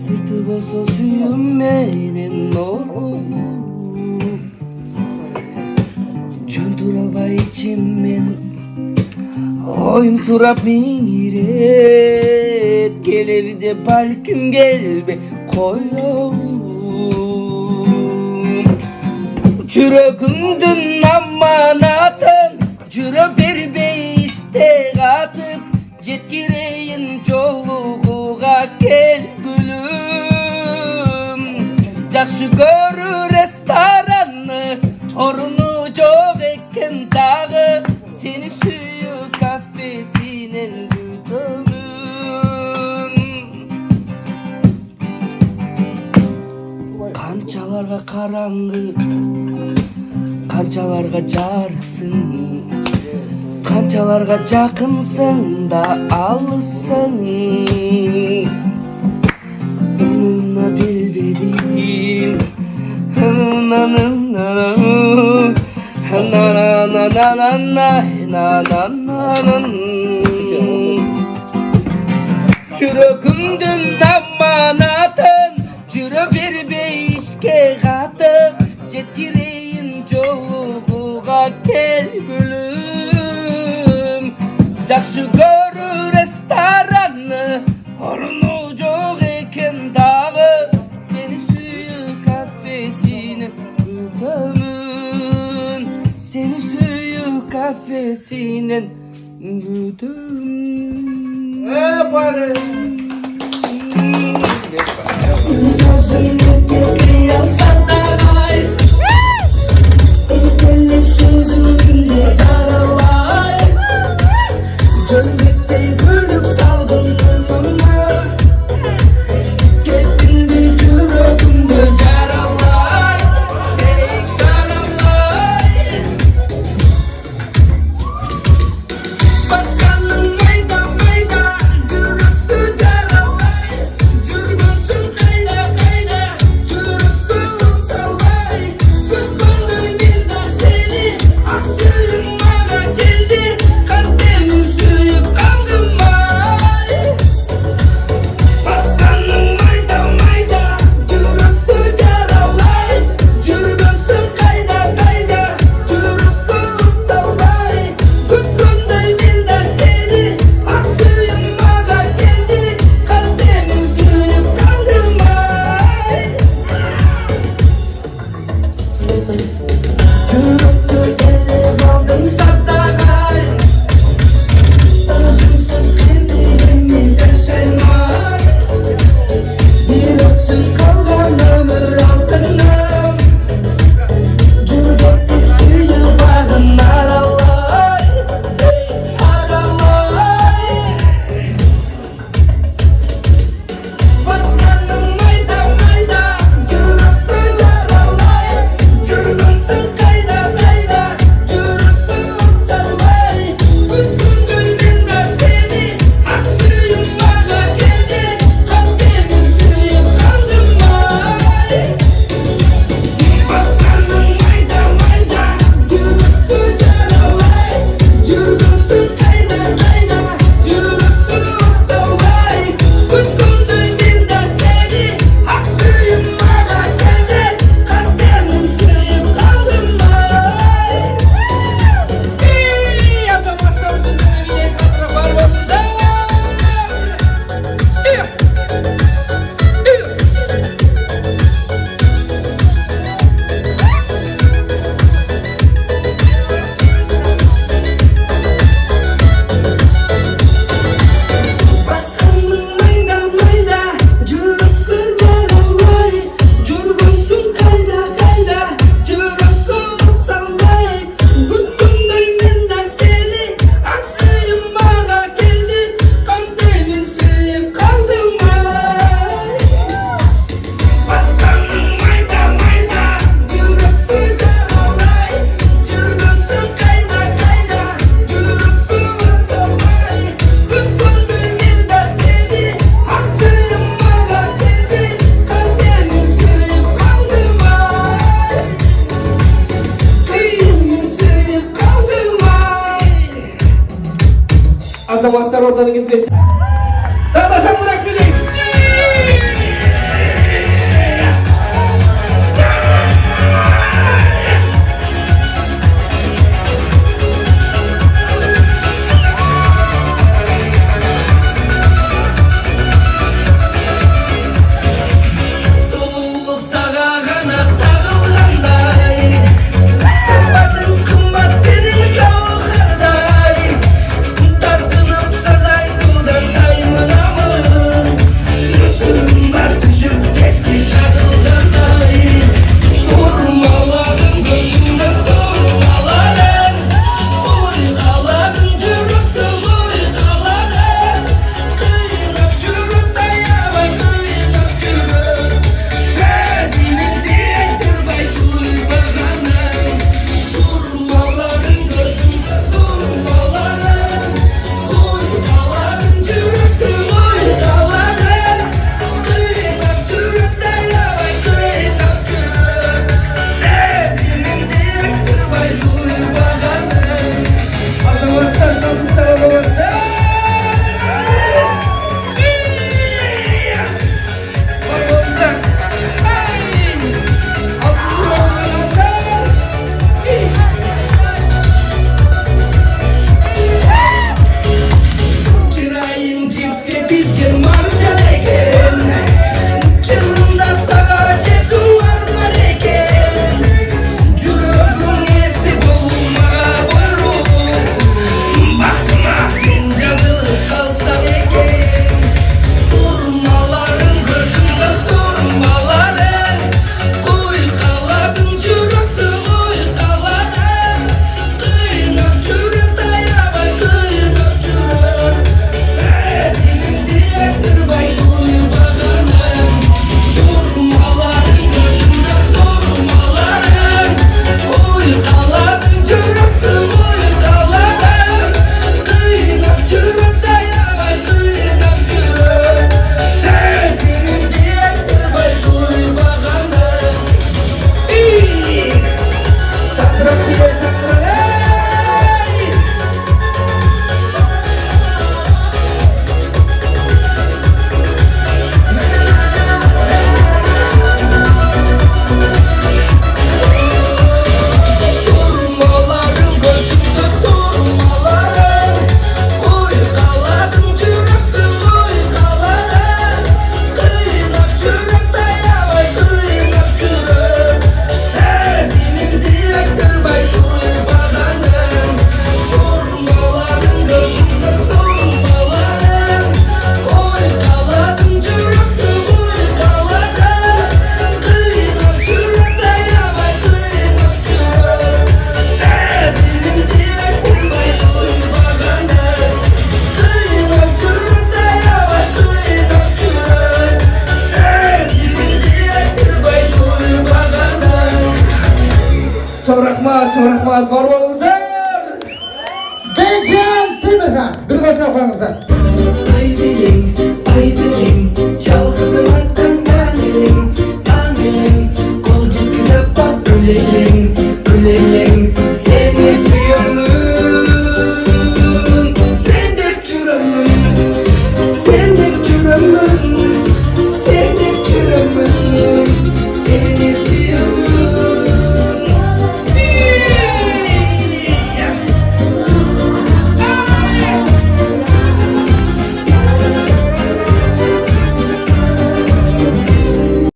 Sırtı bolsa suyunmenin oğlum. Жөн туралбай ичиммен оюм сурап миңирет келеби де балким келбей коем жүрөгүмдүн аманатын жүрө бербей иште катып жеткирейин жолугуга келгүлүм жакшы көрүү ресторанны оруну çok ekken dağı seni suyu kafesinin güdümün kançalarga karangı kançalarga jarıksın kançalarga jakınsın da alısın ununa bilbedim Жүрөгүмдүн аманатын жүрө бербей ишке катып жеткирейин жолугуга келгүлүм жакшы көрүү ресторанны оруну жок экен дагы сени сүйүү кафесини күтөмүн seni suyu kafesinin güdüm. Gözümde kıyasa da ay Elif sözümde caralay Cömlekte gülüp saldım önüme Geldin bir yüreğimde caralay Ey caralay Başkanım mayda mayda Yürekte caralay Жүргөнсүн кайда кайда жүрөктөн салбай күткөндөй мен да сени ак сүйүм мага келди кантемин сүйүп калдым ай басканың майда майда жүрөктө жаралай жүргөнсүн кайда кайда жүрөктөн салбай күткөндөй мен да сени ак сүйүм мага келди кантемин сүйүп калдым ай жүрөктө келип алдың сактагай өзүңсүз кимдигимди жашайман бир өтсүн калган өмүр алтыным жүрөктү сүйүп багын аралай аралай басканың майда майда жүрөктө жаралай жүргөнсүн кайда кайда жүрөктө от салбай күткөндөй мен да сени ак сүйүм мага келди кантемин сүйүп калдым ай басканың майда майда жүрөктө жаралай жүргөнсүн кайда кайда жүрөктө от салбай күткөндөй мен да сени ак сүйүм мага келди кантемин сүйүп калдым ай эй азаматыбыздын өнөрүнө катыра барбайсыздар басканың майда майда жүрөккө жаралбай жүргөнсүн кайда кайда жүрөккө от салбай күткөндөй мен да сени ак сүйүм мага келди кантемин сүйүп калдым ай басканың майда майда жүрөккө жаралбай жүргөнсүн кайда кайда жүрөккө от салбай күткөндөй мен да сени ак сүйүм мага келди кантемин сүйүп калдым ай кыйынын сүйүп калдым ай азаматтар ортаны кеп берчи. Тамаша мурак билейсиз. Marhamat, bor bo'lingizlar. Beycan Temirhan. Bir qo'shaq qo'yingizlar.